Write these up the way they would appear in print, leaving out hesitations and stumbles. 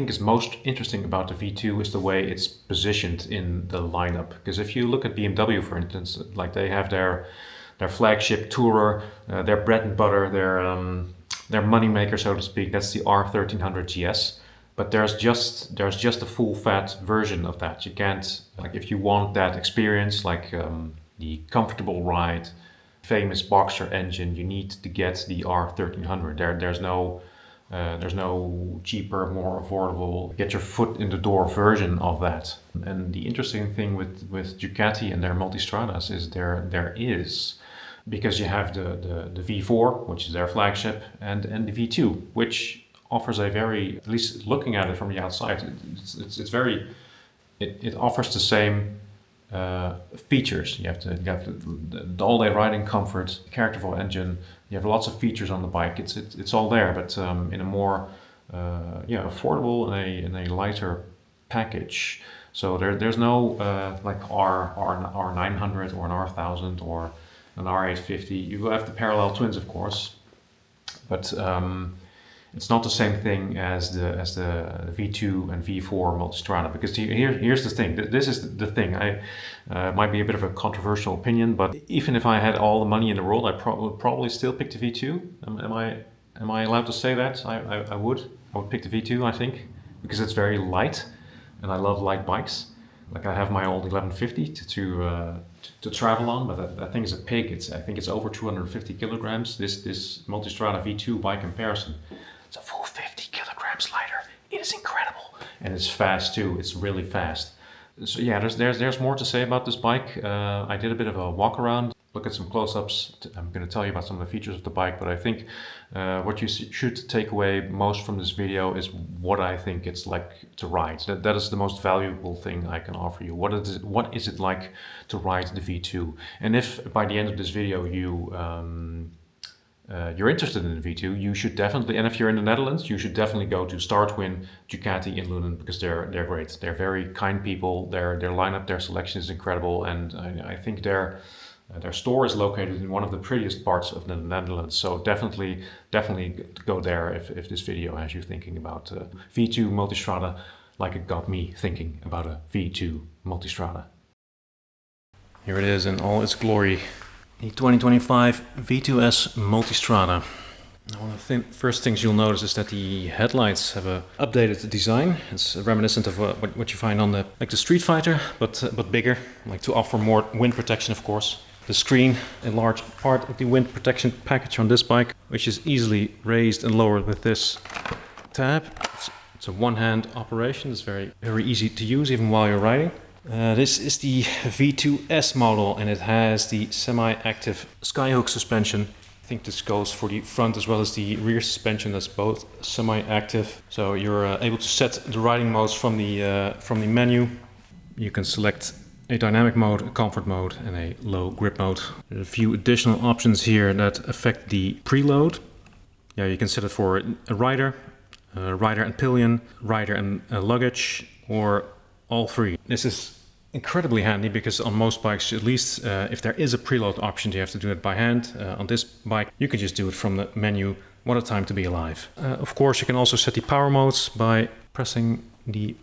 think is most interesting about the V2 is the way it's positioned in the lineup. Because if you look at BMW, for instance, like they have their flagship tourer, their bread and butter, their moneymaker, so to speak. That's the R1300 GS. But there's just a full fat version of that. You can't, like, if you want that experience, like the comfortable ride, famous Boxer engine, you need to get the R1300. There's no cheaper, more affordable, get your foot in the door version of that. And the interesting thing with Ducati and their Multistradas is there is, because you have the V4, which is their flagship, and the V2, which offers a very, at least looking at it from the outside, it offers the same features. You have the all-day riding comfort, characterful engine. You have lots of features on the bike. It's all there, but in a more affordable and a lighter package. So there's no like R900 or an R1000 or an R850. You have the parallel twins, of course, but it's not the same thing as the V2 and V4 Multistrada, because here's the thing. This is the thing. It might be a bit of a controversial opinion, but even if I had all the money in the world, I would probably still pick the V2. Am I allowed to say that? I would pick the V2, I think, because it's very light, and I love light bikes. Like I have my old 1150 to travel on, but that thing is a pig. I think it's over 250 kilograms. This Multistrada V2 by comparison, it's a full 50 kilograms lighter. It is incredible, and it's fast too. It's really fast. So yeah, there's more to say about this bike. I did a bit of a walk around, look at some close-ups. I'm going to tell you about some of the features of the bike, but I think what you should take away most from this video is what I think it's like to ride. That is the most valuable thing I can offer you. What is it like to ride the V2? And if by the end of this video you're interested in the V2, you should definitely, and if you're in the Netherlands, you should definitely go to Star Twin Ducati in Loenen, because they're great. They're very kind people. Their lineup, their selection is incredible, and I think their store is located in one of the prettiest parts of the Netherlands. So definitely go there if this video has you thinking about V2 Multistrada, like it got me thinking about a V2 Multistrada. Here it is in all its glory. The 2025 V2S Multistrada. One of the first things you'll notice is that the headlights have a updated design. It's reminiscent of what you find on the Street Fighter, but bigger, like to offer more wind protection, of course. The screen, a large part of the wind protection package on this bike, which is easily raised and lowered with this tab. It's a one-hand operation. It's very easy to use even while you're riding. This is the V2S model, and it has the semi-active Skyhook suspension. I think this goes for the front as well as the rear suspension. That's both semi-active. So you're able to set the riding modes from the menu. You can select a dynamic mode, a comfort mode, and a low grip mode. There's a few additional options here that affect the preload. Yeah, you can set it for a rider and pillion, rider and luggage, or all three. This is incredibly handy because on most bikes, at least if there is a preload option, you have to do it by hand. On this bike, you can just do it from the menu. What a time to be alive. Of course, you can also set the power modes by pressing the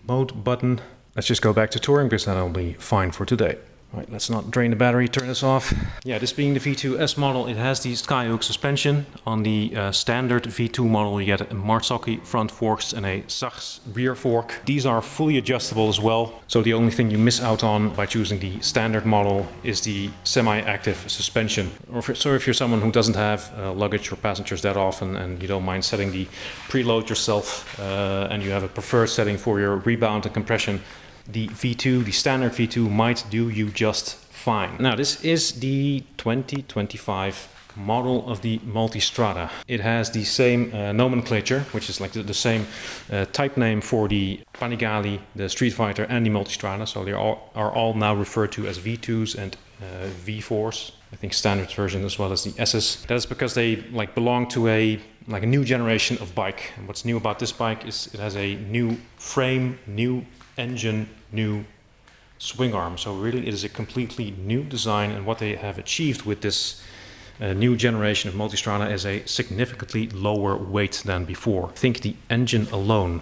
mode button. Let's just go back to touring because that'll be fine for today. Right, let's not drain the battery, turn this off. Yeah, this being the V2S model, it has the Skyhook suspension. On the standard V2 model, you get a Marzocchi front forks and a Sachs rear fork. These are fully adjustable as well. So the only thing you miss out on by choosing the standard model is the semi-active suspension. So if you're someone who doesn't have luggage or passengers that often and you don't mind setting the preload yourself and you have a preferred setting for your rebound and compression, the V2, the standard V2, might do you just fine. Now, this is the 2025 model of the Multistrada. It has the same nomenclature, which is like the same type name for the Panigale, the Street Fighter, and the Multistrada. So they are all now referred to as V2s and V4s. I think standard version as well as the S's. That's because they belong to a new generation of bike. And what's new about this bike is it has a new frame, new engine, new swing arm. So really it is a completely new design, and what they have achieved with this new generation of Multistrada is a significantly lower weight than before. I think the engine alone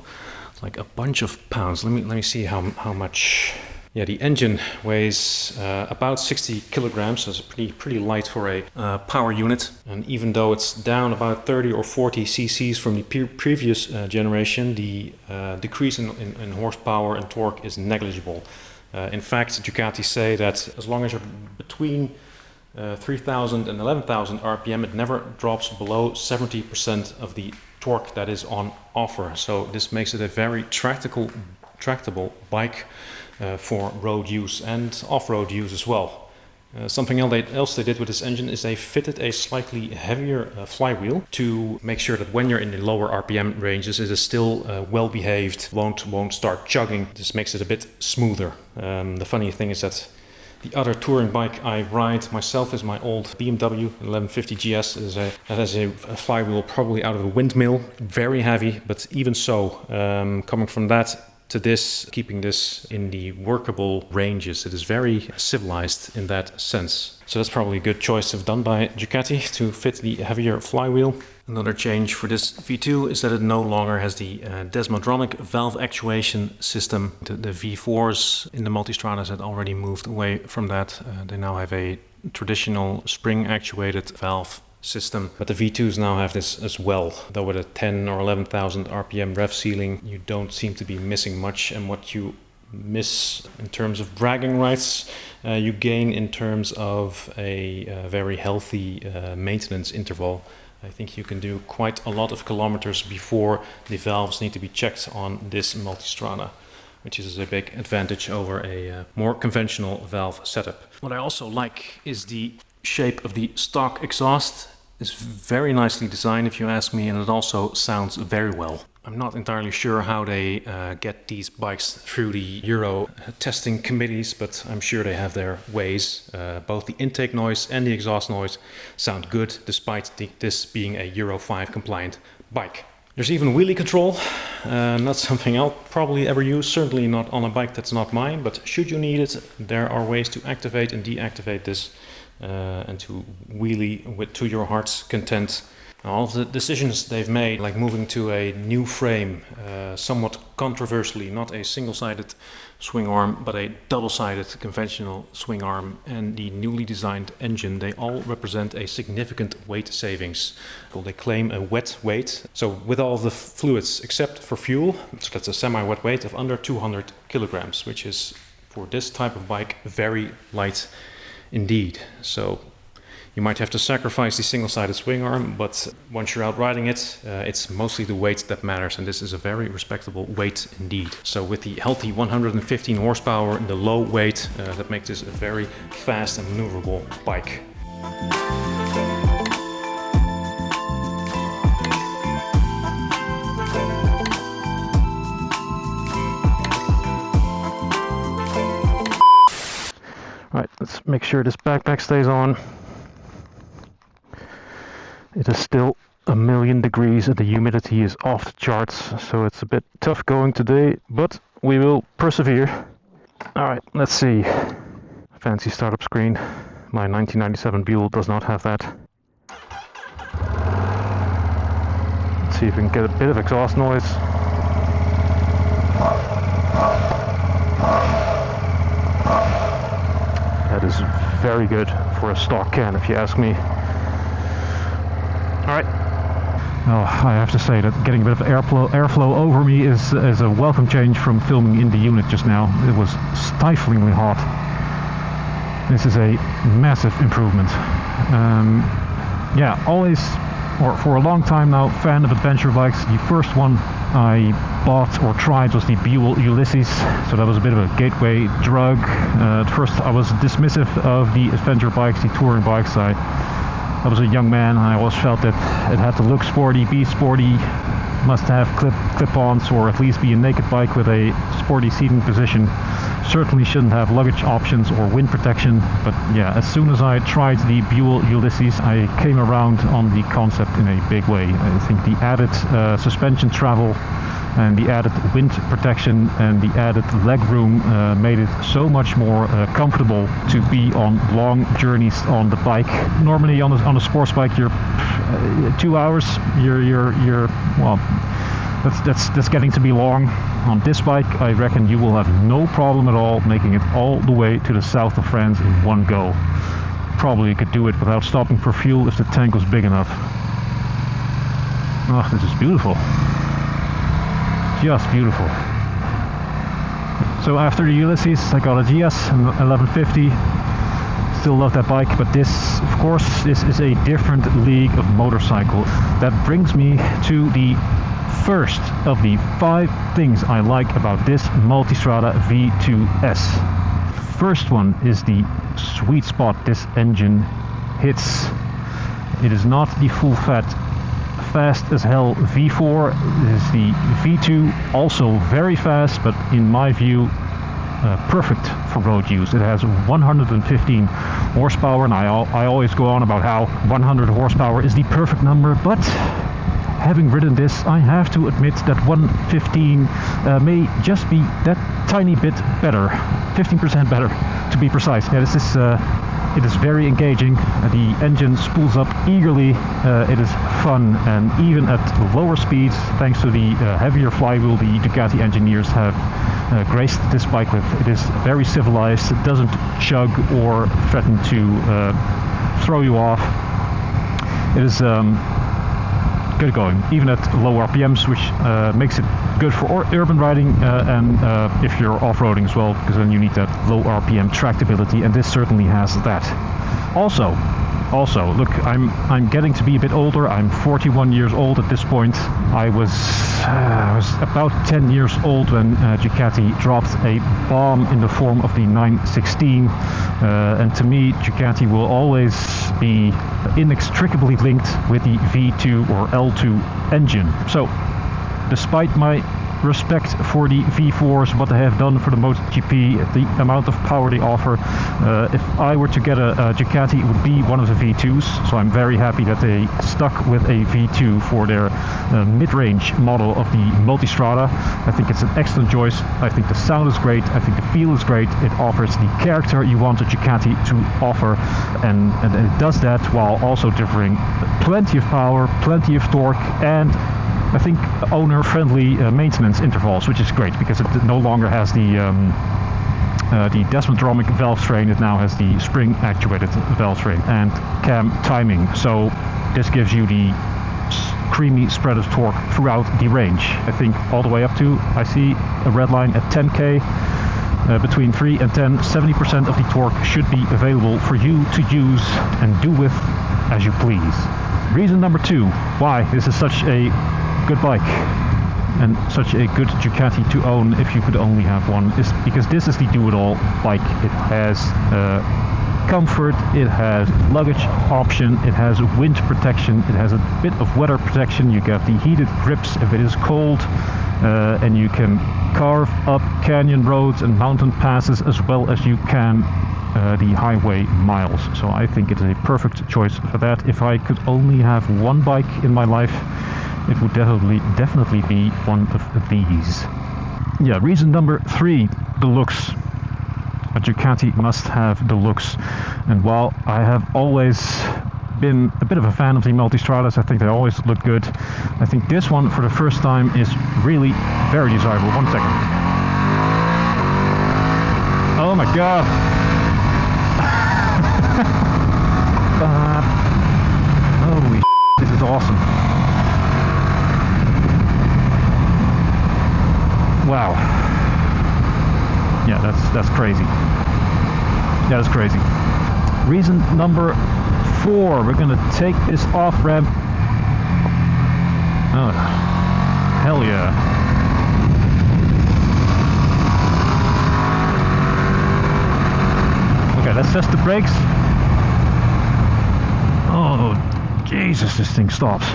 like a bunch of pounds. Let me see how much. Yeah, the engine weighs about 60 kilograms, so it's pretty light for a power unit. And even though it's down about 30 or 40 cc's from the previous generation, the decrease in horsepower and torque is negligible. In fact, Ducati say that as long as you're between 3,000 and 11,000 RPM, it never drops below 70% of the torque that is on offer. So this makes it a very tractable bike for road use and off-road use as well. Something else they did with this engine is they fitted a slightly heavier flywheel to make sure that when you're in the lower RPM ranges, it is still well behaved, won't start chugging. This makes it a bit smoother. The funny thing is that the other touring bike I ride myself is my old BMW 1150 GS. That has a flywheel probably out of a windmill, very heavy, but even so, coming from that to this, keeping this in the workable ranges, it is very civilized in that sense. So that's probably a good choice to have done by Ducati to fit the heavier flywheel. Another change for this V2 is that it no longer has the desmodromic valve actuation system. The V4s in the Multistradas had already moved away from that. They now have a traditional spring actuated valve system, but the V2s now have this as well. Though with a 10 or 11,000 RPM rev ceiling, you don't seem to be missing much, and what you miss in terms of bragging rights, you gain in terms of a very healthy maintenance interval. I think you can do quite a lot of kilometers before the valves need to be checked on this Multistrada, which is a big advantage over a more conventional valve setup. What I also like is the shape of the stock exhaust. It's very nicely designed, if you ask me, and it also sounds very well. I'm not entirely sure how they get these bikes through the Euro testing committees, but I'm sure they have their ways. Both the intake noise and the exhaust noise sound good, despite this being a Euro 5 compliant bike. There's even wheelie control, not something I'll probably ever use, certainly not on a bike that's not mine, but should you need it, there are ways to activate and deactivate this and to wheelie to your heart's content. All of the decisions they've made, like moving to a new frame, somewhat controversially, not a single-sided swing arm, but a double-sided conventional swing arm, and the newly designed engine, they all represent a significant weight savings. Well, they claim a wet weight, so with all the fluids except for fuel, so that's a semi-wet weight of under 200 kilograms, which is, for this type of bike, very light indeed. So you might have to sacrifice the single-sided swing arm, but once you're out riding it, it's mostly the weight that matters, and this is a very respectable weight indeed. So with the healthy 115 horsepower and the low weight, that makes this a very fast and maneuverable bike. Right, let's make sure this backpack stays on. It is still 1,000,000 degrees and the humidity is off the charts, so it's a bit tough going today, but we will persevere. Alright, let's see. Fancy startup screen. My 1997 Buell does not have that. Let's see if we can get a bit of exhaust noise. That is very good for a stock can, if you ask me. Alright. Oh, I have to say that getting a bit of airflow over me is a welcome change from filming in the unit just now. It was stiflingly hot. This is a massive improvement. Yeah, always, or for a long time now, fan of adventure bikes. The first one I bought or tried was the Buell Ulysses, so that was a bit of a gateway drug. At first I was dismissive of the adventure bikes, the touring bikes. I was a young man and I always felt that it had to look sporty, be sporty, must have clip-ons, or at least be a naked bike with a sporty seating position. Certainly shouldn't have luggage options or wind protection, but yeah, as soon as I tried the Buell Ulysses, I came around on the concept in a big way. I think the added suspension travel and the added wind protection and the added leg room made it so much more comfortable to be on long journeys on the bike. Normally on a sports bike, you're 2 hours. You're well, that's getting to be long. On this bike, I reckon you will have no problem at all making it all the way to the south of France in one go. Probably could do it without stopping for fuel if the tank was big enough. Oh, this is beautiful. Just beautiful. So after the Ulysses, I got a GS 1150. Still love that bike, but this, of course, this is a different league of motorcycle. That brings me to the first of the 5 things I like about this Multistrada V2S. First one is the sweet spot this engine hits. It is not the full fat, fast as hell V4. It is the V2, also very fast, but in my view, perfect for road use. It has 115 horsepower, and I always go on about how 100 horsepower is the perfect number, but having ridden this, I have to admit that 115 may just be that tiny bit better, 15% better to be precise. Yeah, this is it is very engaging. The engine spools up eagerly. It is fun, and even at lower speeds, thanks to the heavier flywheel the Ducati engineers have graced this bike with, it is very civilized. It doesn't chug or threaten to throw you off. It is good going, even at low RPMs, which makes it good for urban riding and if you're off-roading as well, because then you need that low RPM tractability, and this certainly has that. Also, look, I'm getting to be a bit older. I'm 41 years old at this point. I was about 10 years old when Ducati dropped a bomb in the form of the 916, and to me Ducati will always be inextricably linked with the V2 or L2 engine. So despite my respect for the V4s, what they have done for the MotoGP, the amount of power they offer, if I were to get a Ducati, it would be one of the V2s, so I'm very happy that they stuck with a V2 for their mid-range model of the Multistrada. I think it's an excellent choice. I think the sound is great, I think the feel is great, it offers the character you want a Ducati to offer, and it does that while also delivering plenty of power, plenty of torque, and I think owner-friendly maintenance intervals, which is great because it no longer has the desmodromic valve train. It now has the spring-actuated valve train and cam timing. So this gives you the creamy spread of torque throughout the range. I think all the way up to, I see a red line at 10k. Between 3 and 10, 70% of the torque should be available for you to use and do with as you please. Reason number 2 why this is such a good bike and such a good Ducati to own if you could only have one is because this is the do-it-all bike. It has comfort, it has luggage option, it has wind protection, it has a bit of weather protection, you get the heated grips if it is cold, and you can carve up canyon roads and mountain passes as well as you can the highway miles. So I think it is a perfect choice for that. If I could only have one bike in my life, it would definitely be one of these. Yeah, reason number 3, the looks. A Ducati must have the looks, and while I have always been a bit of a fan of the Multistradas, I think they always look good. I think this one for the first time is really very desirable. 1 second. Oh my god! Holy shit, this is awesome. Wow. Yeah, that's crazy. That is crazy. Reason number 4, we're gonna take this off ramp. Oh, hell yeah. Okay, let's test the brakes. Oh, Jesus, this thing stops.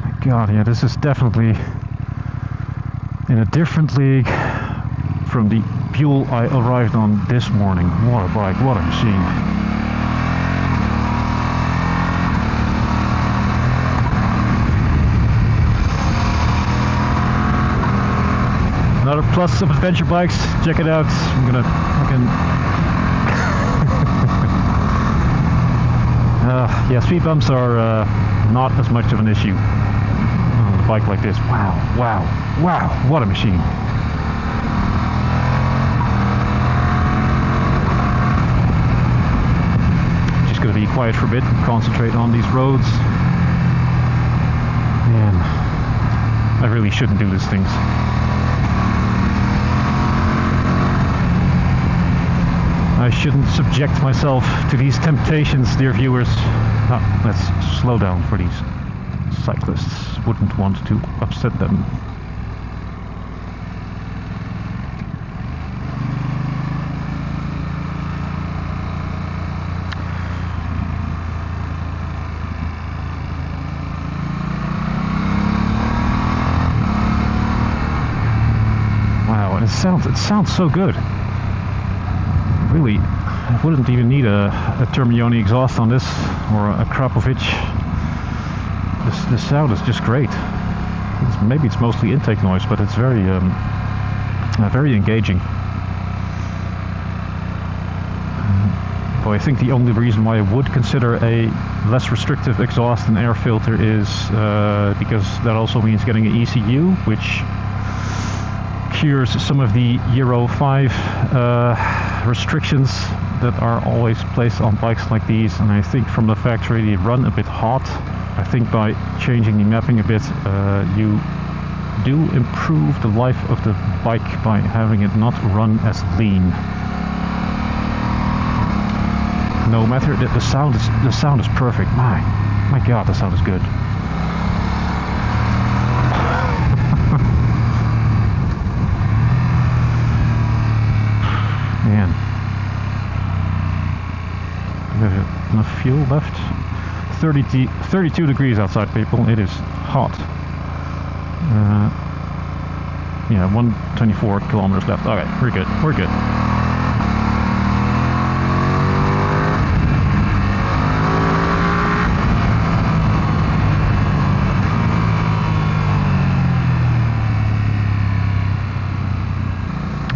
My God, yeah, this is definitely in a different league from the Buell I arrived on this morning. What a bike, what a machine. Another plus of adventure bikes, check it out. I'm gonna fucking yeah, speed bumps are not as much of an issue. Oh bike like this. Wow, wow, wow, what a machine. Just gonna be quiet for a bit and concentrate on these roads. Man, I really shouldn't do these things. I shouldn't subject myself to these temptations, dear viewers. Ah, let's slow down for these cyclists. Wouldn't want to upset them. Wow, and it sounds so good. Really, I wouldn't even need a Termioni exhaust on this, or a Krapovic. The sound is just great. Maybe it's mostly intake noise, but it's very engaging. But I think the only reason why I would consider a less restrictive exhaust and air filter is because that also means getting an ECU, which cures some of the Euro 5 restrictions that are always placed on bikes like these, and I think from the factory they run a bit hot. I think by changing the mapping a bit, you do improve the life of the bike by having it not run as lean. No matter that the sound is perfect. My God, the sound is good. Man, do we have enough fuel left? 32 degrees outside, people. It is hot. Yeah, 124 kilometers left. Okay, we're good. We're good.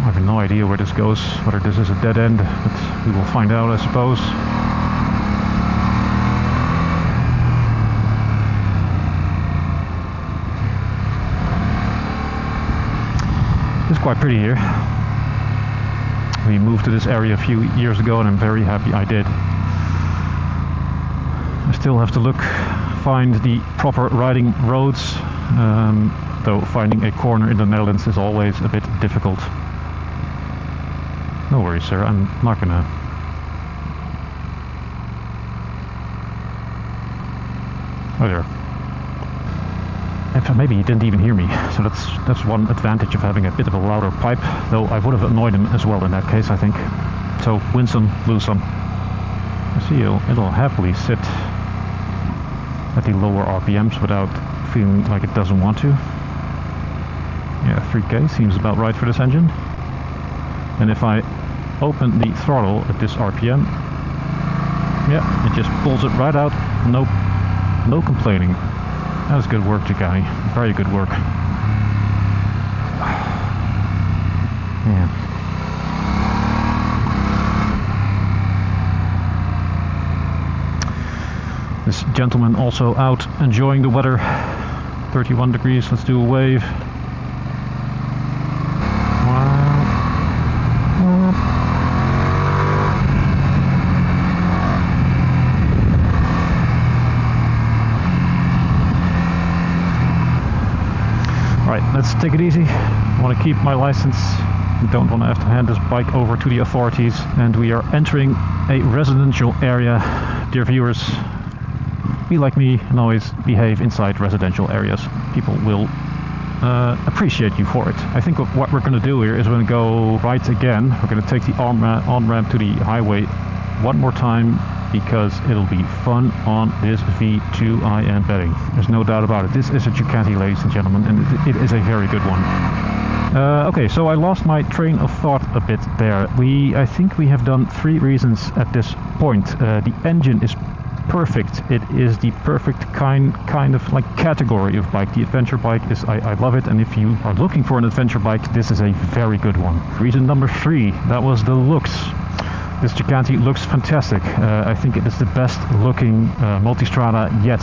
I have no idea where this goes, whether this is a dead end, but we will find out, I suppose. It's quite pretty here. We moved to this area a few years ago and I'm very happy I did. I still have to find the proper riding roads, though finding a corner in the Netherlands is always a bit difficult. No worries, sir, I'm not gonna... Oh, there. Maybe he didn't even hear me, so that's one advantage of having a bit of a louder pipe, though I would have annoyed him as well in that case, I think. So, win some, lose some. I see it'll happily sit at the lower RPMs without feeling like it doesn't want to. Yeah, 3K seems about right for this engine. And if I open the throttle at this RPM, yeah, it just pulls it right out, no complaining. That was good work, Ducati. Very good work. Man. This gentleman also out enjoying the weather. 31 degrees, let's do a wave. Alright, let's take it easy. I want to keep my license. I don't want to have to hand this bike over to the authorities. And we are entering a residential area. Dear viewers, be like me and always behave inside residential areas. People will appreciate you for it. I think what we're going to do here is we're going to go right again. We're going to take the on-ramp to the highway one more time, because it'll be fun on this V2, I am betting. There's no doubt about it. This is a Ducati, ladies and gentlemen, and it is a very good one. Okay, so I lost my train of thought a bit there. I think we have done 3 reasons at this point. The engine is perfect. It is the perfect kind of like category of bike. The adventure bike is, I love it, and if you are looking for an adventure bike, this is a very good one. Reason number 3, that was the looks. This Ducati looks fantastic. I think it is the best looking Multistrada yet,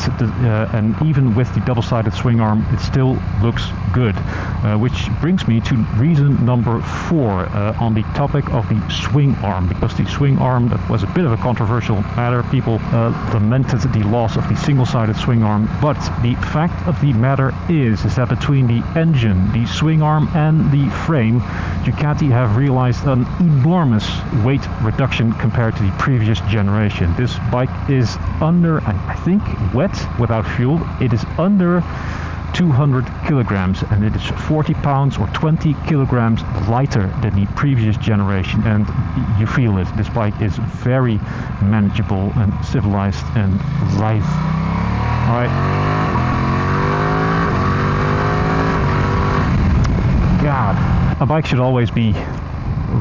and even with the double-sided swing arm it still looks good, which brings me to reason number 4 on the topic of the swing arm, because the swing arm, that was a bit of a controversial matter. People lamented the loss of the single-sided swing arm, but the fact of the matter is that between the engine, the swing arm and the frame, Ducati have realized an enormous weight reduction compared to the previous generation. This bike is under, I think, wet without fuel, it is under 200 kilograms, and it is 40 pounds or 20 kilograms lighter than the previous generation, and you feel it. This bike is very manageable and civilized and light. Alright. God, a bike should always be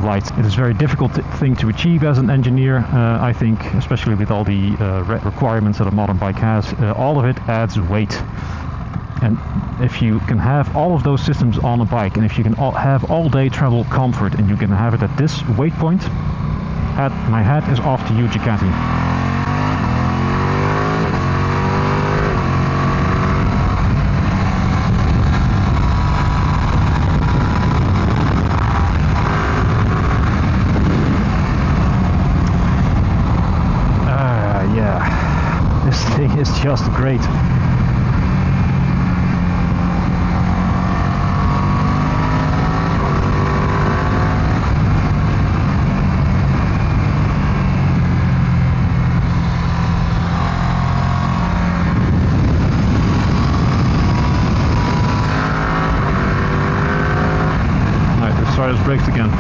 light. It is a very difficult thing to achieve as an engineer, I think, especially with all the requirements that a modern bike has. All of it adds weight. And if you can have all of those systems on a bike, and if you can have all-day travel comfort, and you can have it at this weight point, my hat is off to you, Ducati. Yeah, this thing is just great. Try those brakes again.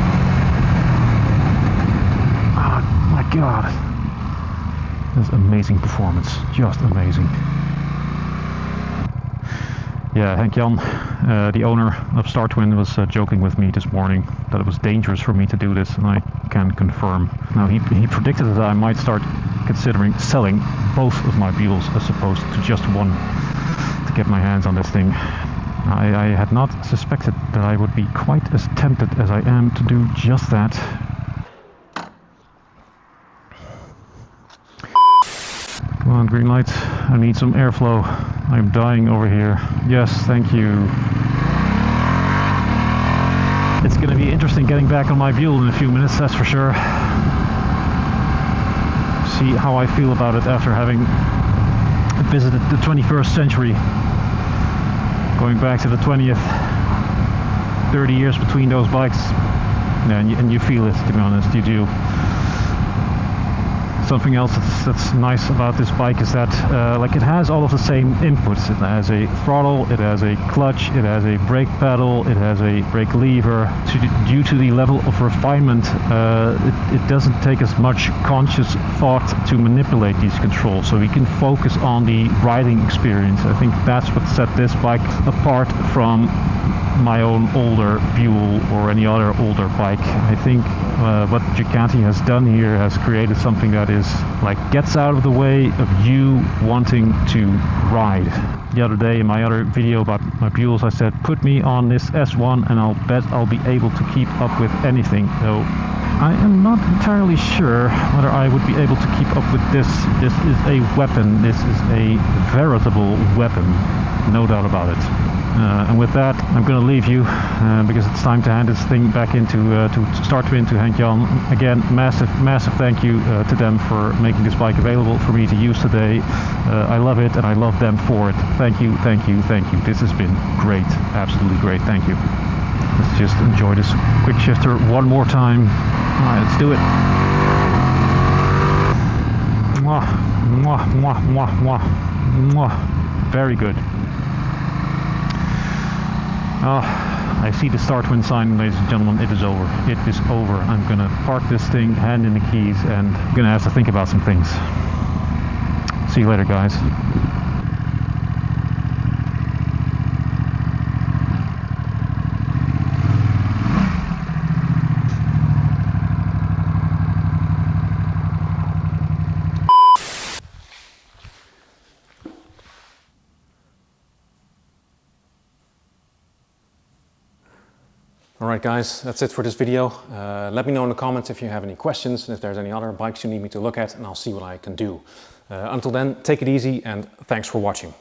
Oh my god. That's amazing performance. Just amazing. Yeah, Henk-Jan, the owner of Star Twin, was joking with me this morning that it was dangerous for me to do this, and I can confirm. Now, he predicted that I might start considering selling both of my Beetles as opposed to just one to get my hands on this thing. I had not suspected that I would be quite as tempted as I am to do just that. Come on, green light. I need some airflow. I'm dying over here. Yes, thank you. It's going to be interesting getting back on my Buell in a few minutes, that's for sure. See how I feel about it after having visited the 21st century. Going back to the 20th, 30 years between those bikes, yeah, and you feel it, to be honest, you do. Something else that's nice about this bike is that like it has all of the same inputs. It has a throttle, it has a clutch, it has a brake pedal, it has a brake lever. Due to the level of refinement, it doesn't take as much conscious thought to manipulate these controls, so we can focus on the riding experience. I think that's what set this bike apart from my own older Buell or any other older bike. I think what Ducati has done here has created something that is like gets out of the way of you wanting to ride. The other day in my other video about my Buells, I said put me on this S1 and I'll bet I'll be able to keep up with anything. So I am not entirely sure whether I would be able to keep up with this. This is a weapon. This is a veritable weapon, no doubt about it. And with that, I'm going to leave you because it's time to hand this thing back into to Star Twin, to Henk-Jan. Again, massive thank you to them for making this bike available for me to use today. I love it and I love them for it. Thank you. This has been great, absolutely great. Thank you. Let's just enjoy this quick shifter one more time. All right, let's do it. Mwah, mwah, mwah, mwah, mwah, mwah. Very good. I see the Star Twin sign, ladies and gentlemen. It is over. It is over. I'm gonna park this thing, hand in the keys, and I'm gonna have to think about some things. See you later, guys. Alright guys, that's it for this video. Let me know in the comments if you have any questions and if there's any other bikes you need me to look at, and I'll see what I can do. Until then, take it easy and thanks for watching.